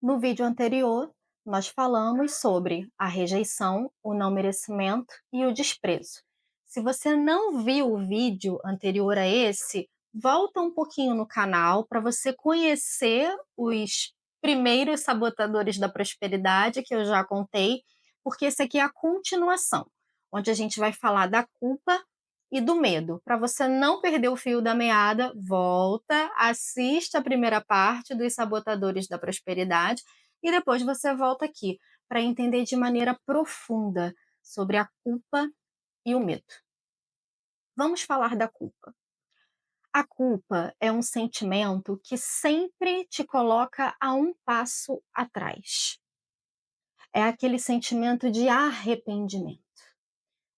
No vídeo anterior, nós falamos sobre a rejeição, o não merecimento e o desprezo. Se você não viu o vídeo anterior a esse, volta um pouquinho no canal para você conhecer os primeiros sabotadores da prosperidade que eu já contei, porque esse aqui é a continuação, onde a gente vai falar da culpa e do medo. Para você não perder o fio da meada, volta, assista a primeira parte dos sabotadores da prosperidade e depois você volta aqui para entender de maneira profunda sobre a culpa e o medo. Vamos falar da culpa. A culpa é um sentimento que sempre te coloca a um passo atrás. É aquele sentimento de arrependimento.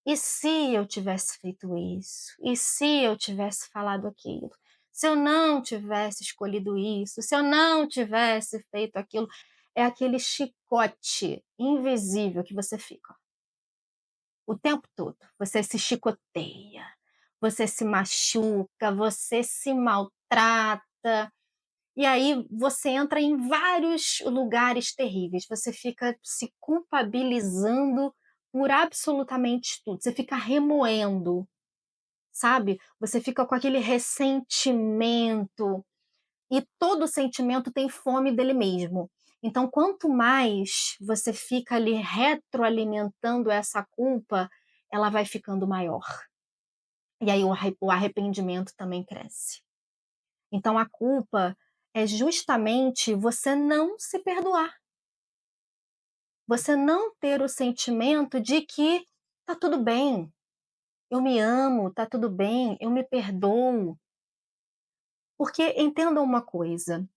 E se eu tivesse feito isso? E se eu tivesse falado aquilo? Se eu não tivesse escolhido isso? Se eu não tivesse feito aquilo? É aquele chicote invisível que você fica o tempo todo. Você se chicoteia, você se machuca, você se maltrata. E aí você entra em vários lugares terríveis. Você fica se culpabilizando por absolutamente tudo. Você fica remoendo, sabe? Você fica com aquele ressentimento, e todo sentimento tem fome dele mesmo. Então, quanto mais você fica ali retroalimentando essa culpa, ela vai ficando maior. E aí o arrependimento também cresce. Então, a culpa é justamente você não se perdoar. Você não ter o sentimento de que tá tudo bem, eu me amo, tá tudo bem, eu me perdoo. Porque entenda uma coisa,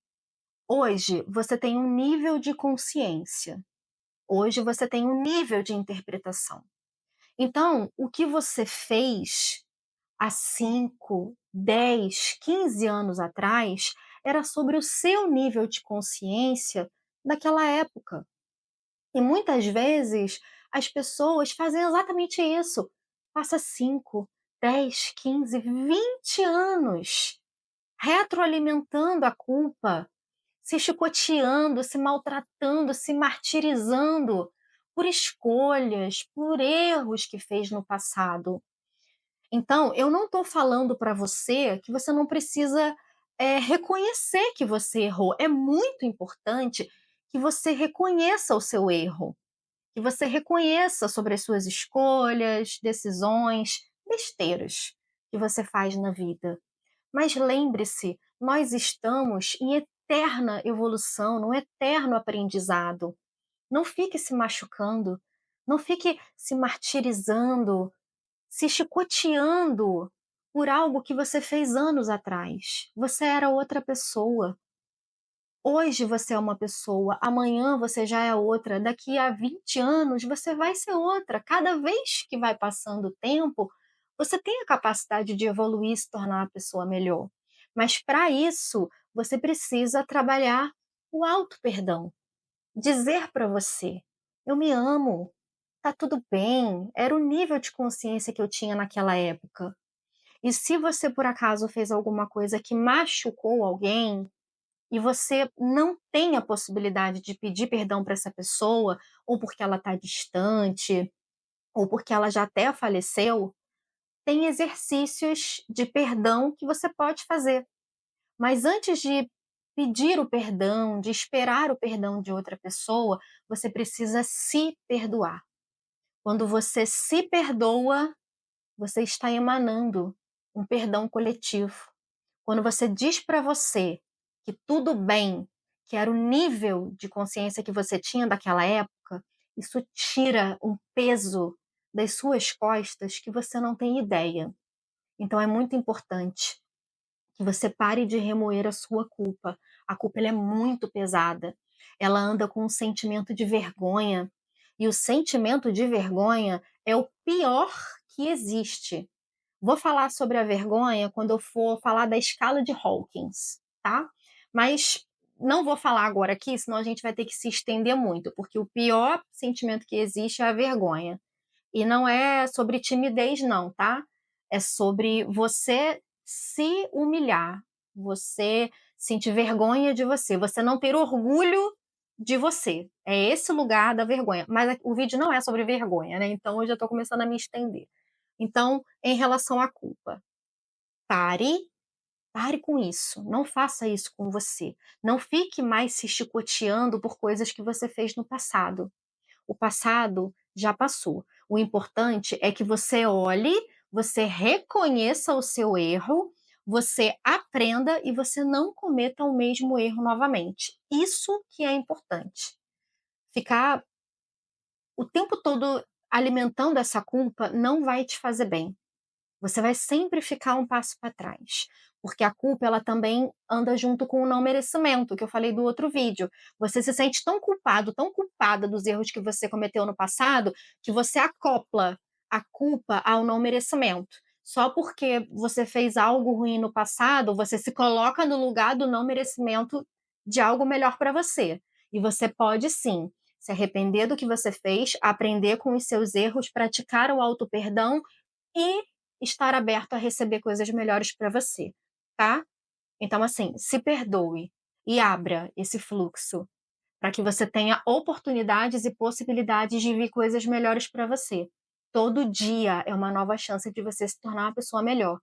hoje você tem um nível de consciência, hoje você tem um nível de interpretação. Então, o que você fez há 5, 10, 15 anos atrás era sobre o seu nível de consciência daquela época. E muitas vezes as pessoas fazem exatamente isso. Passa 5, 10, 15, 20 anos retroalimentando a culpa, se chicoteando, se maltratando, se martirizando por escolhas, por erros que fez no passado. Então, eu não estou falando para você que você não precisa reconhecer que você errou. É muito importante que você reconheça o seu erro, que você reconheça sobre as suas escolhas, decisões, besteiras que você faz na vida. Mas lembre-se, nós estamos em eterna evolução, num eterno aprendizado. Não fique se machucando, não fique se martirizando, se chicoteando por algo que você fez anos atrás. Você era outra pessoa. Hoje você é uma pessoa, amanhã você já é outra, daqui a 20 anos você vai ser outra. Cada vez que vai passando o tempo, você tem a capacidade de evoluir e se tornar uma pessoa melhor. Mas para isso, você precisa trabalhar o auto-perdão. Dizer para você: eu me amo, tá tudo bem, era o nível de consciência que eu tinha naquela época. E se você por acaso fez alguma coisa que machucou alguém, e você não tem a possibilidade de pedir perdão para essa pessoa, ou porque ela está distante, ou porque ela já até faleceu, tem exercícios de perdão que você pode fazer. Mas antes de pedir o perdão, de esperar o perdão de outra pessoa, você precisa se perdoar. Quando você se perdoa, você está emanando um perdão coletivo. Quando você diz para você que tudo bem, que era o nível de consciência que você tinha daquela época, isso tira um peso das suas costas que você não tem ideia. Então é muito importante que você pare de remoer a sua culpa. A culpa ela é muito pesada. Ela anda com um sentimento de vergonha. E o sentimento de vergonha é o pior que existe. Vou falar sobre a vergonha quando eu for falar da escala de Hawkins, tá? Mas não vou falar agora aqui, senão a gente vai ter que se estender muito, porque o pior sentimento que existe é a vergonha. E não é sobre timidez, não, tá? É sobre você se humilhar, você sentir vergonha de você, você não ter orgulho de você. É esse lugar da vergonha. Mas o vídeo não é sobre vergonha, né, então eu já estou começando a me estender. Então, em relação à culpa, pare, pare com isso, não faça isso com você. Não fique mais se chicoteando por coisas que você fez no passado. O passado já passou. O importante é que você olhe, você reconheça o seu erro, você aprenda e você não cometa o mesmo erro novamente. Isso que é importante. Ficar o tempo todo alimentando essa culpa não vai te fazer bem. Você vai sempre ficar um passo para trás, porque a culpa ela também anda junto com o não merecimento, que eu falei do outro vídeo. Você se sente tão culpado, tão culpada dos erros que você cometeu no passado, que você acopla a culpa ao não merecimento. Só porque você fez algo ruim no passado, você se coloca no lugar do não merecimento de algo melhor para você. E você pode sim se arrepender do que você fez, aprender com os seus erros, praticar o auto-perdão e estar aberto a receber coisas melhores para você, tá? Então, assim, se perdoe e abra esse fluxo para que você tenha oportunidades e possibilidades de vir coisas melhores para você. Todo dia é uma nova chance de você se tornar uma pessoa melhor.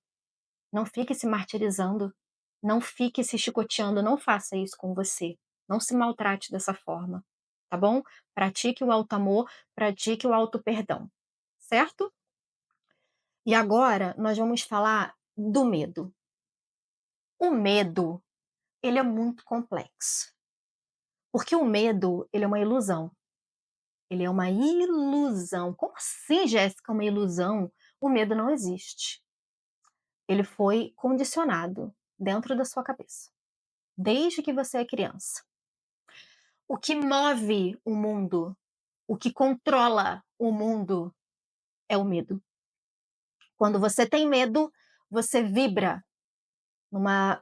Não fique se martirizando, não fique se chicoteando, não faça isso com você. Não se maltrate dessa forma, tá bom? Pratique o auto-amor, pratique o auto-perdão, certo? E agora nós vamos falar do medo. O medo, ele é muito complexo, porque o medo, ele é uma ilusão. Ele é uma ilusão. Como assim, Jéssica, uma ilusão? O medo não existe. Ele foi condicionado dentro da sua cabeça, desde que você é criança. O que move o mundo, o que controla o mundo é o medo. Quando você tem medo, você vibra numa,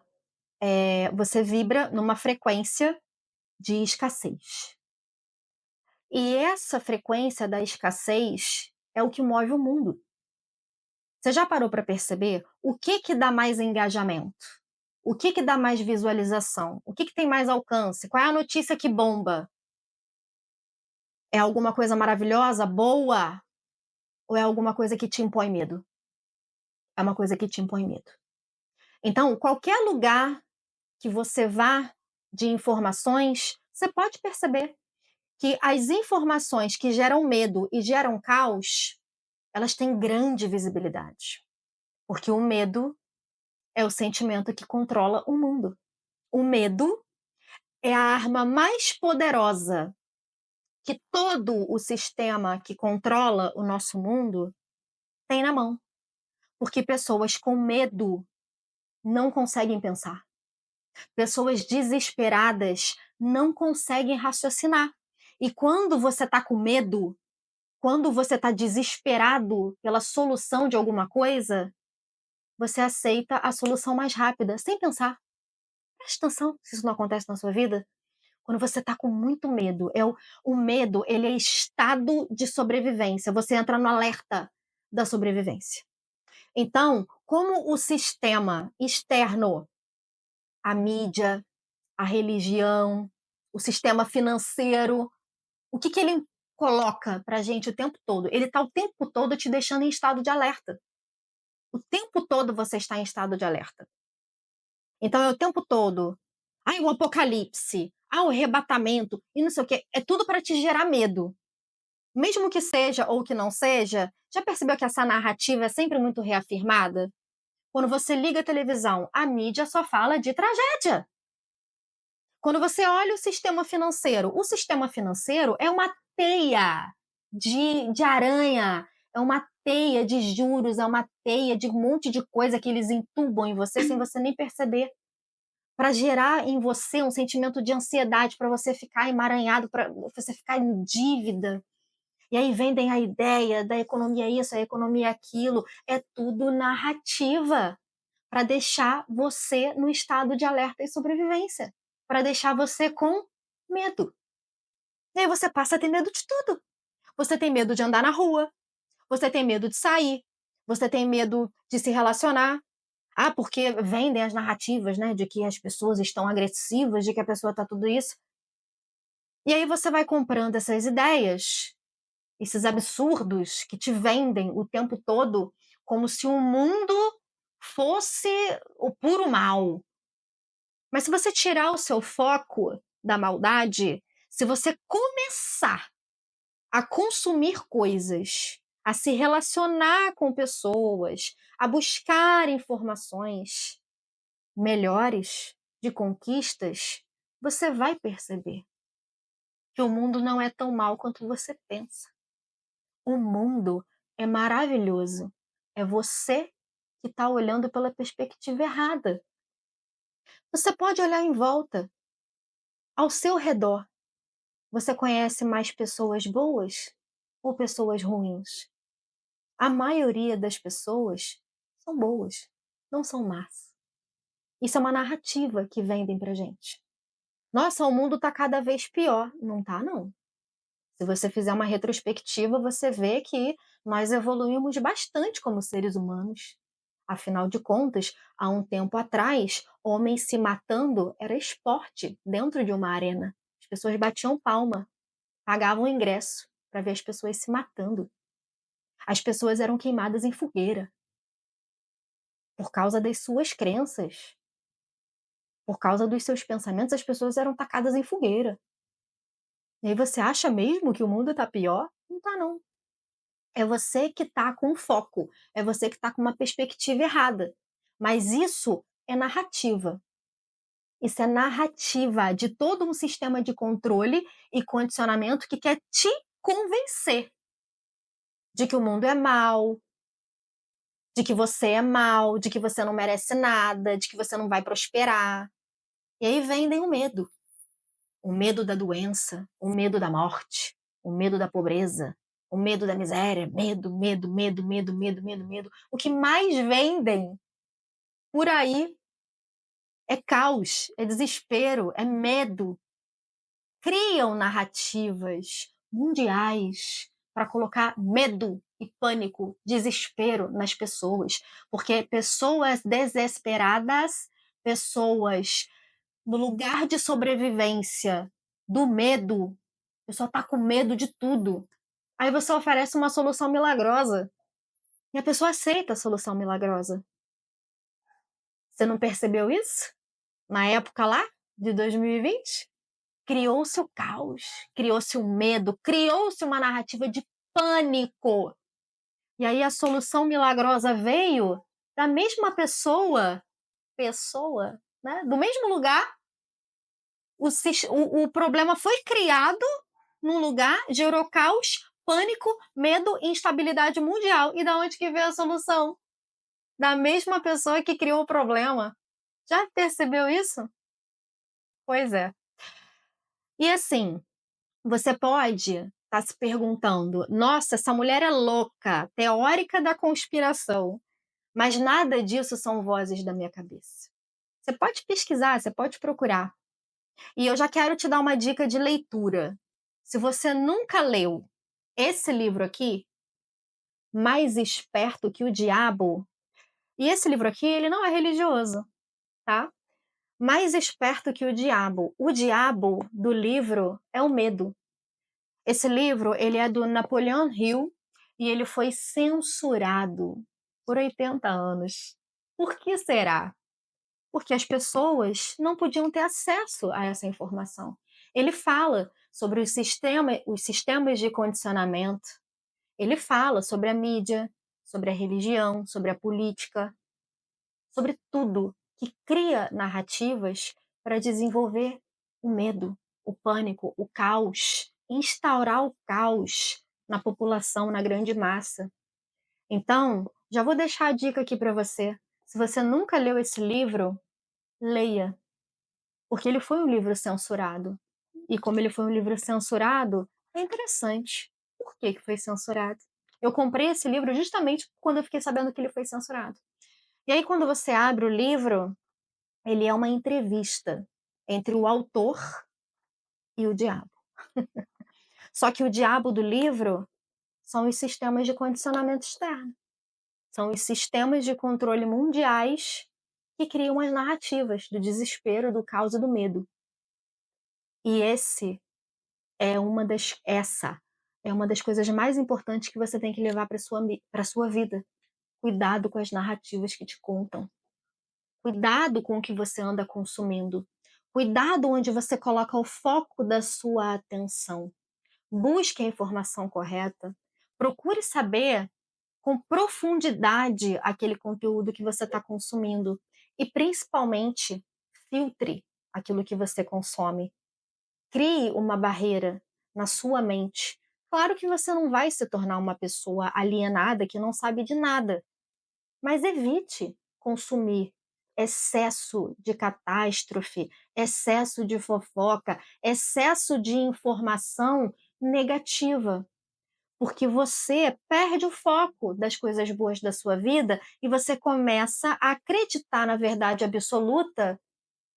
você vibra numa frequência de escassez. E essa frequência da escassez é o que move o mundo. Você já parou para perceber o que que dá mais engajamento? O que que dá mais visualização? O que que tem mais alcance? Qual é a notícia que bomba? É alguma coisa maravilhosa, boa? Ou é alguma coisa que te impõe medo? É uma coisa que te impõe medo. Então, qualquer lugar que você vá de informações, você pode perceber que as informações que geram medo e geram caos, elas têm grande visibilidade, porque o medo é o sentimento que controla o mundo. O medo é a arma mais poderosa que todo o sistema que controla o nosso mundo tem na mão, porque pessoas com medo não conseguem pensar. Pessoas desesperadas não conseguem raciocinar. E quando você está com medo, quando você está desesperado pela solução de alguma coisa, você aceita a solução mais rápida, sem pensar. Preste atenção se isso não acontece na sua vida. Quando você está com muito medo, o medo ele é estado de sobrevivência. Você entra no alerta da sobrevivência. Então, como o sistema externo, a mídia, a religião, o sistema financeiro, o que que ele coloca para a gente o tempo todo? Ele está o tempo todo te deixando em estado de alerta. O tempo todo você está em estado de alerta. Então é o tempo todo. Ai, o apocalipse. Ah, o arrebatamento. E não sei o quê. É tudo para te gerar medo. Mesmo que seja ou que não seja, já percebeu que essa narrativa é sempre muito reafirmada? Quando você liga a televisão, a mídia só fala de tragédia. Quando você olha o sistema financeiro é uma teia de aranha, é uma teia de juros, é uma teia de um monte de coisa que eles entubam em você sem você nem perceber, para gerar em você um sentimento de ansiedade, para você ficar emaranhado, para você ficar em dívida. E aí vendem a ideia da economia isso, a economia aquilo, é tudo narrativa para deixar você no estado de alerta e sobrevivência, para deixar você com medo. E aí você passa a ter medo de tudo. Você tem medo de andar na rua, você tem medo de sair, você tem medo de se relacionar. Ah, porque vendem as narrativas, né, de que as pessoas estão agressivas, de que a pessoa está tudo isso. E aí você vai comprando essas ideias, esses absurdos que te vendem o tempo todo, como se o mundo fosse o puro mal. Mas se você tirar o seu foco da maldade, se você começar a consumir coisas, a se relacionar com pessoas, a buscar informações melhores, de conquistas, você vai perceber que o mundo não é tão mal quanto você pensa. O mundo é maravilhoso. É você que está olhando pela perspectiva errada. Você pode olhar em volta, ao seu redor. Você conhece mais pessoas boas ou pessoas ruins? A maioria das pessoas são boas, não são más. Isso é uma narrativa que vendem pra gente. Nossa, o mundo tá cada vez pior. Não tá, não. Se você fizer uma retrospectiva, você vê que nós evoluímos bastante como seres humanos. Afinal de contas, há um tempo atrás, homens se matando era esporte dentro de uma arena. As pessoas batiam palma, pagavam ingresso para ver as pessoas se matando. As pessoas eram queimadas em fogueira por causa das suas crenças, por causa dos seus pensamentos, as pessoas eram tacadas em fogueira. E aí você acha mesmo que o mundo está pior? Não está, não. É você que está com foco, é você que está com uma perspectiva errada. Mas isso é narrativa. Isso é narrativa de todo um sistema de controle e condicionamento que quer te convencer de que o mundo é mau, de que você é mau, de que você não merece nada, de que você não vai prosperar. E aí vendem o medo da doença, o medo da morte, o medo da pobreza, o medo da miséria, medo, medo, medo, medo, medo, medo, medo. O que mais vendem por aí é caos, é desespero, é medo. Criam narrativas mundiais para colocar medo e pânico, desespero nas pessoas, porque pessoas desesperadas, pessoas no lugar de sobrevivência do medo, a pessoa está com medo de tudo. Aí você oferece uma solução milagrosa e a pessoa aceita a solução milagrosa. Você não percebeu isso? Na época lá de 2020? Criou-se o caos, criou-se o medo, criou-se uma narrativa de pânico. E aí a solução milagrosa veio da mesma pessoa, né? Do mesmo lugar. O problema foi criado num lugar, gerou caos, pânico, medo e instabilidade mundial. E da onde que veio a solução? Da mesma pessoa que criou o problema. Já percebeu isso? Pois é. E assim, você pode estar se perguntando: nossa, essa mulher é louca, teórica da conspiração. Mas nada disso são vozes da minha cabeça. Você pode pesquisar, você pode procurar. E eu já quero te dar uma dica de leitura. Se você nunca leu esse livro aqui, Mais Esperto que o Diabo, e esse livro aqui, ele não é religioso, tá? Mais Esperto que o Diabo. O diabo do livro é o medo. Esse livro, ele é do Napoleon Hill e ele foi censurado por 80 anos. Por que será? Porque as pessoas não podiam ter acesso a essa informação. Ele fala sobre os sistemas de condicionamento, ele fala sobre a mídia, sobre a religião, sobre a política, sobre tudo que cria narrativas para desenvolver o medo, o pânico, o caos, instaurar o caos na população, na grande massa. Então, já vou deixar a dica aqui para você. Se você nunca leu esse livro, leia, porque ele foi um livro censurado. E como ele foi um livro censurado, é interessante. Por que que foi censurado? Eu comprei esse livro justamente quando eu fiquei sabendo que ele foi censurado. E aí, quando você abre o livro, ele é uma entrevista entre o autor e o diabo. Só que o diabo do livro são os sistemas de condicionamento externo. São os sistemas de controle mundiais que criam as narrativas do desespero, do caos e do medo. E esse essa é uma das coisas mais importantes que você tem que levar para sua vida. Cuidado com as narrativas que te contam. Cuidado com o que você anda consumindo. Cuidado onde você coloca o foco da sua atenção. Busque a informação correta. Procure saber com profundidade aquele conteúdo que você está consumindo. E, principalmente, filtre aquilo que você consome. Crie uma barreira na sua mente. Claro que você não vai se tornar uma pessoa alienada que não sabe de nada, mas evite consumir excesso de catástrofe, excesso de fofoca, excesso de informação negativa, porque você perde o foco das coisas boas da sua vida e você começa a acreditar na verdade absoluta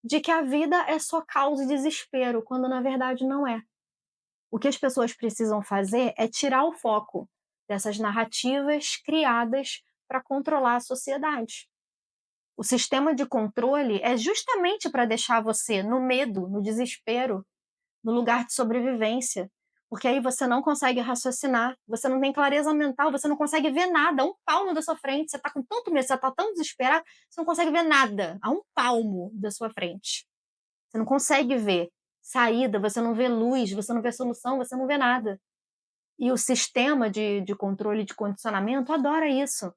de que a vida é só caos e desespero, quando na verdade não é. O que as pessoas precisam fazer é tirar o foco dessas narrativas criadas para controlar a sociedade. O sistema de controle é justamente para deixar você no medo, no desespero, no lugar de sobrevivência, porque aí você não consegue raciocinar, você não tem clareza mental, você não consegue ver nada, a um palmo da sua frente, você está com tanto medo, você está tão desesperado, você não consegue ver nada, a um palmo da sua frente. Você não consegue ver saída, você não vê luz, você não vê solução, você não vê nada. E o sistema de controle de condicionamento adora isso,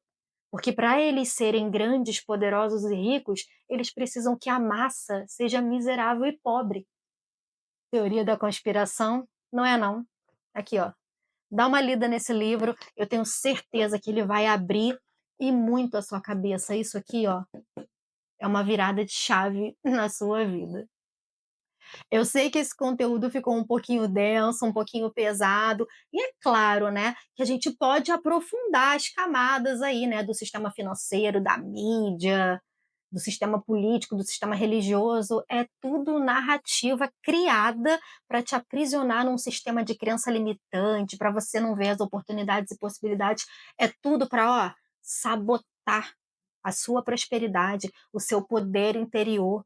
porque para eles serem grandes, poderosos e ricos, eles precisam que a massa seja miserável e pobre. Teoria da conspiração? Não é não. Aqui, ó. Dá uma lida nesse livro, eu tenho certeza que ele vai abrir e muito a sua cabeça. Isso aqui, ó, é uma virada de chave na sua vida. Eu sei que esse conteúdo ficou um pouquinho denso, um pouquinho pesado, e é claro, né, que a gente pode aprofundar as camadas aí, né, do sistema financeiro, da mídia, do sistema político, do sistema religioso, é tudo narrativa criada para te aprisionar num sistema de crença limitante, para você não ver as oportunidades e possibilidades, é tudo para, ó, sabotar a sua prosperidade, o seu poder interior.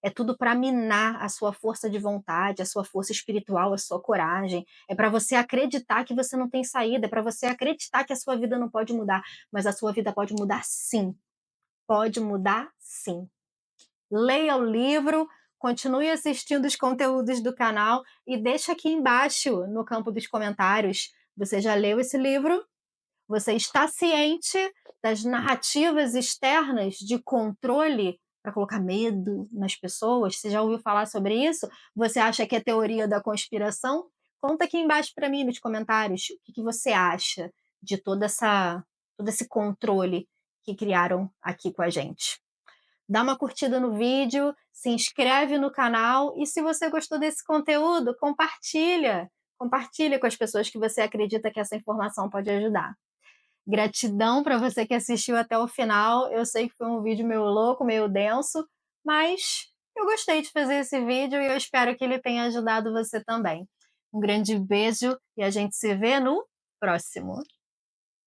É tudo para minar a sua força de vontade, a sua força espiritual, a sua coragem. É para você acreditar que você não tem saída, é para você acreditar que a sua vida não pode mudar, mas a sua vida pode mudar sim. Pode mudar sim. Leia o livro, continue assistindo os conteúdos do canal e deixa aqui embaixo no campo dos comentários. Você já leu esse livro? Você está ciente das narrativas externas de controle para colocar medo nas pessoas? Você já ouviu falar sobre isso? Você acha que é teoria da conspiração? Conta aqui embaixo para mim nos comentários o que você acha de todo esse controle que criaram aqui com a gente. Dá uma curtida no vídeo, se inscreve no canal e se você gostou desse conteúdo, compartilha. Compartilha com as pessoas que você acredita que essa informação pode ajudar. Gratidão para você que assistiu até o final. Eu sei que foi um vídeo meio louco, meio denso, mas eu gostei de fazer esse vídeo e eu espero que ele tenha ajudado você também. Um grande beijo e a gente se vê no próximo.